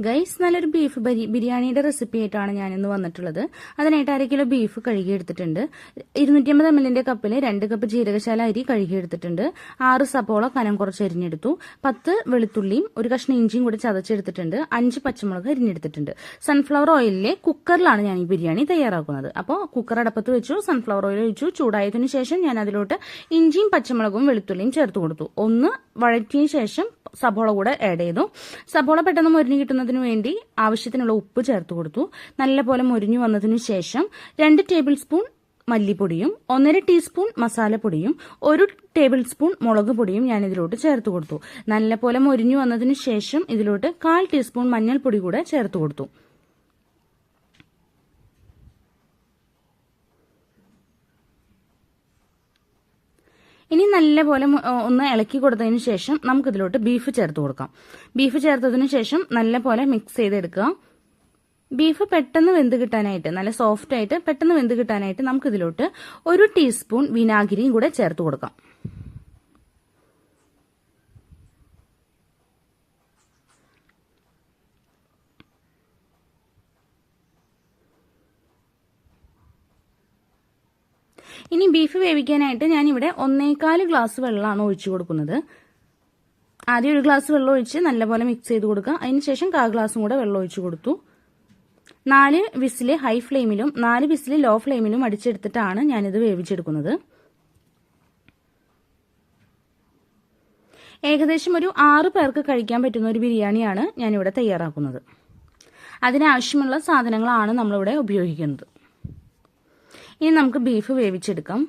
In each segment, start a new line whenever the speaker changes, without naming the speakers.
Guys, നല്ലൊരു beef ബിരിയാണിയുടെ recipe ആയിട്ടാണ് ഞാനിന്ന് വന്നിട്ടുള്ളത്. അതിനായിട്ട് 1/2 കിലോ ബീഫ് കഴുകിയെടുത്തിട്ടുണ്ട്. 250 ml കപ്പിൽ 2 കപ്പ് ജീരകശാല അരി കഴുകിയെടുത്തിട്ടുണ്ട്. 6 സപ്പോള കനം കുറച്ച് അരിഞ്ഞെടുത്തു. 10 വെളുത്തുള്ളിയും 1 കഷ്ണം ഇഞ്ചിയും കൂടി ചതച്ചെടുത്തിട്ടുണ്ട്. 5 പച്ചമുളക് അരിഞ്ഞെടുത്തിട്ടുണ്ട്. സൺഫ്ലവർ ഓയിലിലെ കുക്കറിലാണ് ഞാൻ ഈ ബിരിയാണി തയ്യാറാക്കുന്നത്. അപ്പോൾ കുക്കർ അടപ്പത്ത് വെച്ചു, സൺഫ്ലവർ ഓയിൽ ഒഴിച്ചു. ചൂടായതിനു ശേഷം ഞാൻ അതിലോട്ട് ഇഞ്ചിയും പച്ചമുളകും വെളുത്തുള്ളിയും ചേർത്ത് കൊടുത്തു. ഒന്ന് വഴറ്റിയ ശേഷം സബോള കൂടെ ആഡ് ചെയ്തു. സബോള പെട്ടെന്ന് മൊരിഞ്ഞു കിട്ടുന്നതിന് വേണ്ടി ആവശ്യത്തിനുള്ള ഉപ്പ് ചേർത്ത് കൊടുത്തു. നല്ലപോലെ മൊരിഞ്ഞു വന്നതിനു ശേഷം 2 ടേബിൾ സ്പൂൺ മല്ലിപ്പൊടിയും 1.5 ടീസ്പൂൺ മസാലപ്പൊടിയും 1 ടേബിൾ സ്പൂൺ മുളക് പൊടിയും ഞാൻ ഇതിലോട്ട് ചേർത്ത് കൊടുത്തു. നല്ലപോലെ മൊരിഞ്ഞു വന്നതിന് ശേഷം ഇതിലോട്ട് 1/4 ടീസ്പൂൺ മഞ്ഞൾപ്പൊടി കൂടെ ചേർത്ത് കൊടുത്തു. ഇനി നല്ലപോലെ ഒന്ന് ഇളക്കി കൊടുത്തതിന് ശേഷം നമുക്കിതിലോട്ട് ബീഫ് ചേർത്ത് കൊടുക്കാം. ബീഫ് ചേർത്തതിന് ശേഷം നല്ലപോലെ മിക്സ് ചെയ്തെടുക്കുക. ബീഫ് പെട്ടെന്ന് വെന്ത് കിട്ടാനായിട്ട്, നല്ല സോഫ്റ്റ് ആയിട്ട് പെട്ടെന്ന് വെന്ത് കിട്ടാനായിട്ട് നമുക്കിതിലോട്ട് 1 ടീസ്പൂൺ വിനാഗിരിയും കൂടെ ചേർത്ത് കൊടുക്കാം. ഇനി ബീഫ് വേവിക്കാനായിട്ട് ഞാനിവിടെ 1.25 ഗ്ലാസ് വെള്ളമാണ് ഒഴിച്ചു കൊടുക്കുന്നത്. ആദ്യം 1 ഗ്ലാസ് വെള്ളം ഒഴിച്ച് നല്ലപോലെ മിക്സ് ചെയ്ത് കൊടുക്കുക. അതിനുശേഷം 1/4 ഗ്ലാസും കൂടെ വെള്ളം ഒഴിച്ചു കൊടുത്തു. 4 വിസില് ഹൈ ഫ്ലെയിമിലും 4 വിസില് ലോ ഫ്ലെയിമിലും അടിച്ചെടുത്തിട്ടാണ് ഞാനിത് വേവിച്ചെടുക്കുന്നത്. ഏകദേശം ഒരു 6 പേർക്ക് കഴിക്കാൻ പറ്റുന്ന ഒരു ബിരിയാണിയാണ് ഞാനിവിടെ തയ്യാറാക്കുന്നത്. അതിനാവശ്യമുള്ള സാധനങ്ങളാണ് നമ്മളിവിടെ ഉപയോഗിക്കുന്നത്. ഇനി നമുക്ക് ബീഫ് വേവിച്ചെടുക്കാം.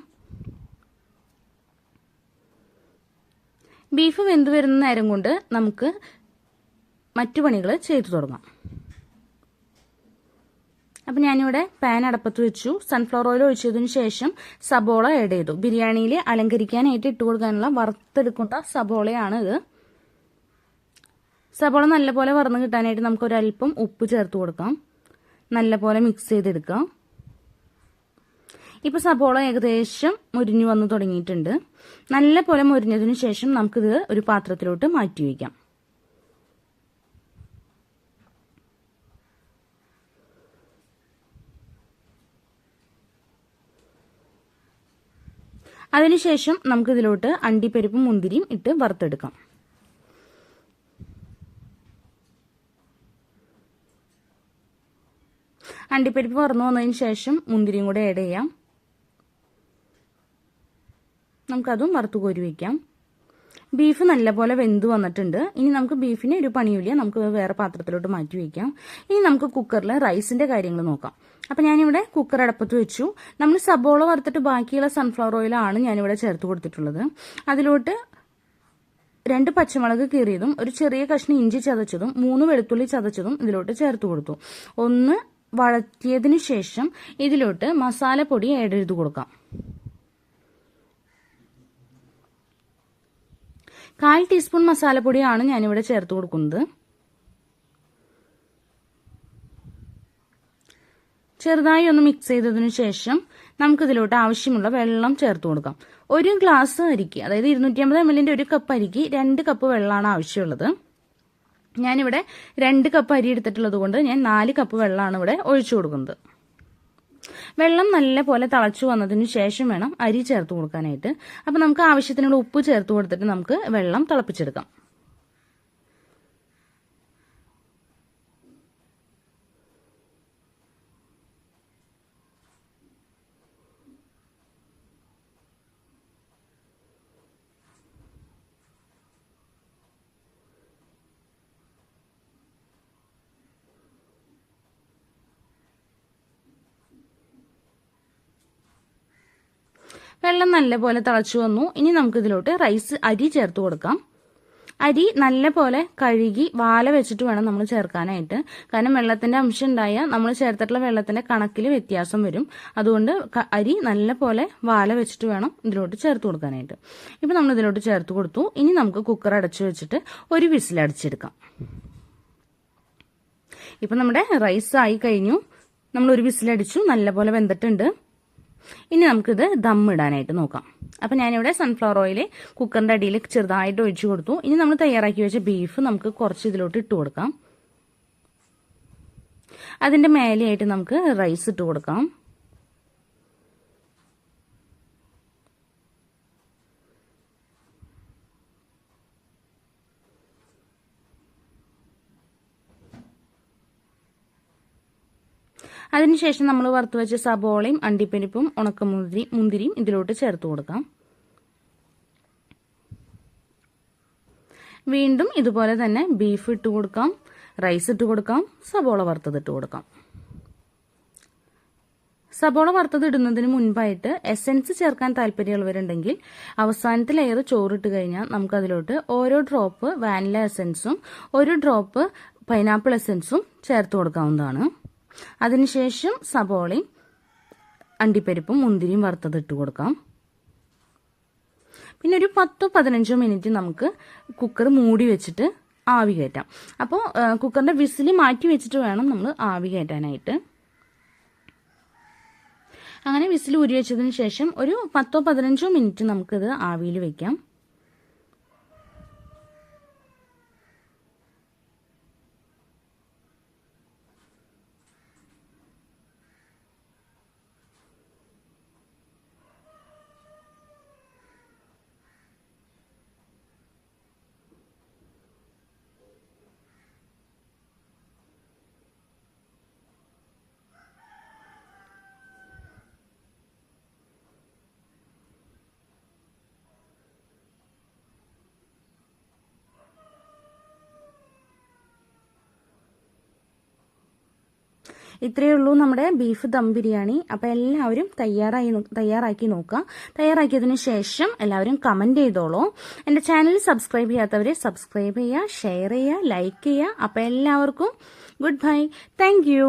ബീഫ് വെന്ത് വരുന്ന നേരം കൊണ്ട് നമുക്ക് മറ്റു പണികൾ ചെയ്തു തുടങ്ങാം. അപ്പം ഞാനിവിടെ പാൻ അടപ്പത്ത് വെച്ചു. സൺഫ്ലവർ ഓയിൽ ഒഴിച്ചതിന് ശേഷം സബോള ആഡ് ചെയ്തു. ബിരിയാണിയിൽ അലങ്കരിക്കാനായിട്ട് ഇട്ട് കൊടുക്കാനുള്ള വറുത്തെടുക്കുന്ന സബോളയാണ് ഇത്. സബോള നല്ലപോലെ വറന്ന് കിട്ടാനായിട്ട് നമുക്ക് ഒരല്പം ഉപ്പ് ചേർത്ത് കൊടുക്കാം. നല്ലപോലെ മിക്സ് ചെയ്തെടുക്കാം. ഇപ്പൊ സബോള ഏകദേശം മുരിഞ്ഞു വന്ന് തുടങ്ങിയിട്ടുണ്ട്. നല്ലപോലെ മുരിഞ്ഞതിന് ശേഷം നമുക്കിത് ഒരു പാത്രത്തിലോട്ട് മാറ്റി വയ്ക്കാം. അതിനുശേഷം നമുക്കിതിലോട്ട് അണ്ടിപ്പരിപ്പും മുന്തിരിയും ഇട്ട് വറുത്തെടുക്കാം. അണ്ടിപ്പരിപ്പ് വറന്നു വന്നതിന് ശേഷം മുന്തിരിയും കൂടെ ആഡ് ചെയ്യാം. നമുക്കതും വറുത്ത് കോരി വയ്ക്കാം. ബീഫ് നല്ലപോലെ വെന്ത് വന്നിട്ടുണ്ട്. ഇനി നമുക്ക് ബീഫിന് ഒരു പണിയില്ല, നമുക്ക് വേറെ പാത്രത്തിലോട്ട് മാറ്റി വയ്ക്കാം. ഇനി നമുക്ക് കുക്കറിൽ റൈസിന്റെ കാര്യങ്ങൾ നോക്കാം. അപ്പം ഞാനിവിടെ കുക്കർ അടപ്പത്ത് വെച്ചു. നമ്മൾ സബോള വറുത്തിട്ട് ബാക്കിയുള്ള സൺഫ്ലവർ ഓയിലാണ് ഞാനിവിടെ ചേർത്ത് കൊടുത്തിട്ടുള്ളത്. അതിലോട്ട് 2 പച്ചമുളക് കീറിയതും 1 ചെറിയ കഷ്ണം ഇഞ്ചി ചതച്ചതും 3 വെളുത്തുള്ളി ചതച്ചതും ഇതിലോട്ട് ചേർത്ത് കൊടുത്തു. ഒന്ന് വഴറ്റിയതിനു ശേഷം ഇതിലോട്ട് മസാലപ്പൊടി ആഡ് ചെയ്ത് കൊടുക്കാം. 1/4 ടീസ്പൂൺ മസാലപ്പൊടിയാണ് ഞാനിവിടെ ചേർത്ത് കൊടുക്കുന്നത്. ചെറുതായി ഒന്ന് മിക്സ് ചെയ്തതിനു ശേഷം നമുക്കിതിലോട്ട് ആവശ്യമുള്ള വെള്ളം ചേർത്ത് കൊടുക്കാം. 1 ഗ്ലാസ് അരിക്ക്, അതായത് 250 ml 1 കപ്പ് അരിക്ക് 2 കപ്പ് വെള്ളമാണ് ആവശ്യമുള്ളത്. ഞാനിവിടെ 2 കപ്പ് അരി എടുത്തിട്ടുള്ളത് കൊണ്ട് ഞാൻ 4 കപ്പ് വെള്ളമാണ് ഇവിടെ ഒഴിച്ചു കൊടുക്കുന്നത്. വെള്ളം നല്ലപോലെ തിളച്ചു വന്നതിന് ശേഷം വേണം അരി ചേർത്ത് കൊടുക്കാനായിട്ട്. അപ്പം നമുക്ക് ആവശ്യത്തിനുള്ള ഉപ്പ് ചേർത്ത് കൊടുത്തിട്ട് നമുക്ക് വെള്ളം തിളപ്പിച്ചെടുക്കാം. വെള്ളം നല്ലപോലെ തിളച്ചു വന്നു. ഇനി നമുക്കിതിലോട്ട് അരി ചേർത്ത് കൊടുക്കാം. അരി നല്ലപോലെ കഴുകി വാല വെച്ചിട്ട് വേണം നമ്മൾ ചേർക്കാനായിട്ട്. കാരണം വെള്ളത്തിന്റെ അംശം ഉണ്ടായാൽ നമ്മൾ ചേർത്തിട്ടുള്ള വെള്ളത്തിന്റെ കണക്കിൽ വ്യത്യാസം വരും. അതുകൊണ്ട് അരി നല്ലപോലെ വാല വെച്ചിട്ട് വേണം ഇതിലോട്ട് ചേർത്ത് കൊടുക്കാനായിട്ട്. ഇപ്പം നമ്മൾ ഇതിലോട്ട് ചേർത്ത് കൊടുത്തു. ഇനി നമുക്ക് കുക്കർ അടച്ചു വെച്ചിട്ട് ഒരു വിസിൽ അടിച്ചെടുക്കാം. ഇപ്പം നമ്മുടെ റൈസ് ആയി കഴിഞ്ഞു. നമ്മൾ ഒരു വിസിലടിച്ചു, നല്ലപോലെ വെന്തിട്ടുണ്ട്. ഇനി നമുക്കിത് ദമ്മിടാനായിട്ട് നോക്കാം. അപ്പം ഞാനിവിടെ സൺഫ്ലവർ ഓയിൽ കുക്കറിന്റെ അടിയിൽ ചെറുതായിട്ട് ഒഴിച്ചു കൊടുത്തു. ഇനി നമ്മൾ തയ്യാറാക്കി വെച്ച ബീഫ് നമുക്ക് കുറച്ച് ഇതിലോട്ട് ഇട്ട് കൊടുക്കാം. അതിന്റെ മേലെയായിട്ട് നമുക്ക് റൈസ് ഇട്ട് കൊടുക്കാം. അതിനുശേഷം നമ്മൾ വറുത്ത് വെച്ച സബോളയും അണ്ടിപ്പരിപ്പും മുന്തിരിയും ഇതിലോട്ട് ചേർത്ത് കൊടുക്കാം. വീണ്ടും ഇതുപോലെ തന്നെ ബീഫ് ഇട്ട് കൊടുക്കാം, റൈസ് ഇട്ട് കൊടുക്കാം, സബോള വറുത്തത് ഇട്ട് കൊടുക്കാം. സബോള വറുത്തത് ഇടുന്നതിന് മുൻപായിട്ട് എസൻസ് ചേർക്കാൻ താല്പര്യമുള്ളവരുണ്ടെങ്കിൽ അവസാനത്തെ ലെയർ ചോറിട്ട് കഴിഞ്ഞാൽ നമുക്ക് അതിലോട്ട് ഓരോ ഡ്രോപ്പ് വാനില എസൻസും ഒരു ഡ്രോപ്പ് പൈനാപ്പിൾ എസൻസും ചേർത്ത് കൊടുക്കാവുന്നതാണ്. അതിനുശേഷം സബോളയും അണ്ടിപ്പരിപ്പും മുന്തിരിയും വറുത്തത് ഇട്ട് കൊടുക്കാം. പിന്നെ ഒരു 10-15 മിനിറ്റ് നമുക്ക് കുക്കർ മൂടി വെച്ചിട്ട് ആവി കയറ്റാം. അപ്പോൾ കുക്കറിന്റെ വിസിൽ മാറ്റി വെച്ചിട്ട് വേണം നമ്മൾ ആവി കയറ്റാനായിട്ട്. അങ്ങനെ വിസിൽ ഊരി വെച്ചതിന് ശേഷം ഒരു 10-15 മിനിറ്റ് നമുക്കിത് ആവിയിൽ വെക്കാം. ഇത്രയേ ഉള്ളൂ നമ്മുടെ ബീഫ് ദം ബിരിയാണി. അപ്പോൾ എല്ലാവരും തയ്യാറാക്കി നോക്കുക. തയ്യാറാക്കിയതിന് ശേഷം എല്ലാവരും കമന്റ് ചെയ്തോളൂ. എൻ്റെ ചാനൽ സബ്സ്ക്രൈബ് ചെയ്യാത്തവരെ സബ്സ്ക്രൈബ് ചെയ്യുക, ഷെയർ ചെയ്യുക, ലൈക്ക് ചെയ്യുക. അപ്പോൾ എല്ലാവർക്കും ഗുഡ് ബൈ. Thank you.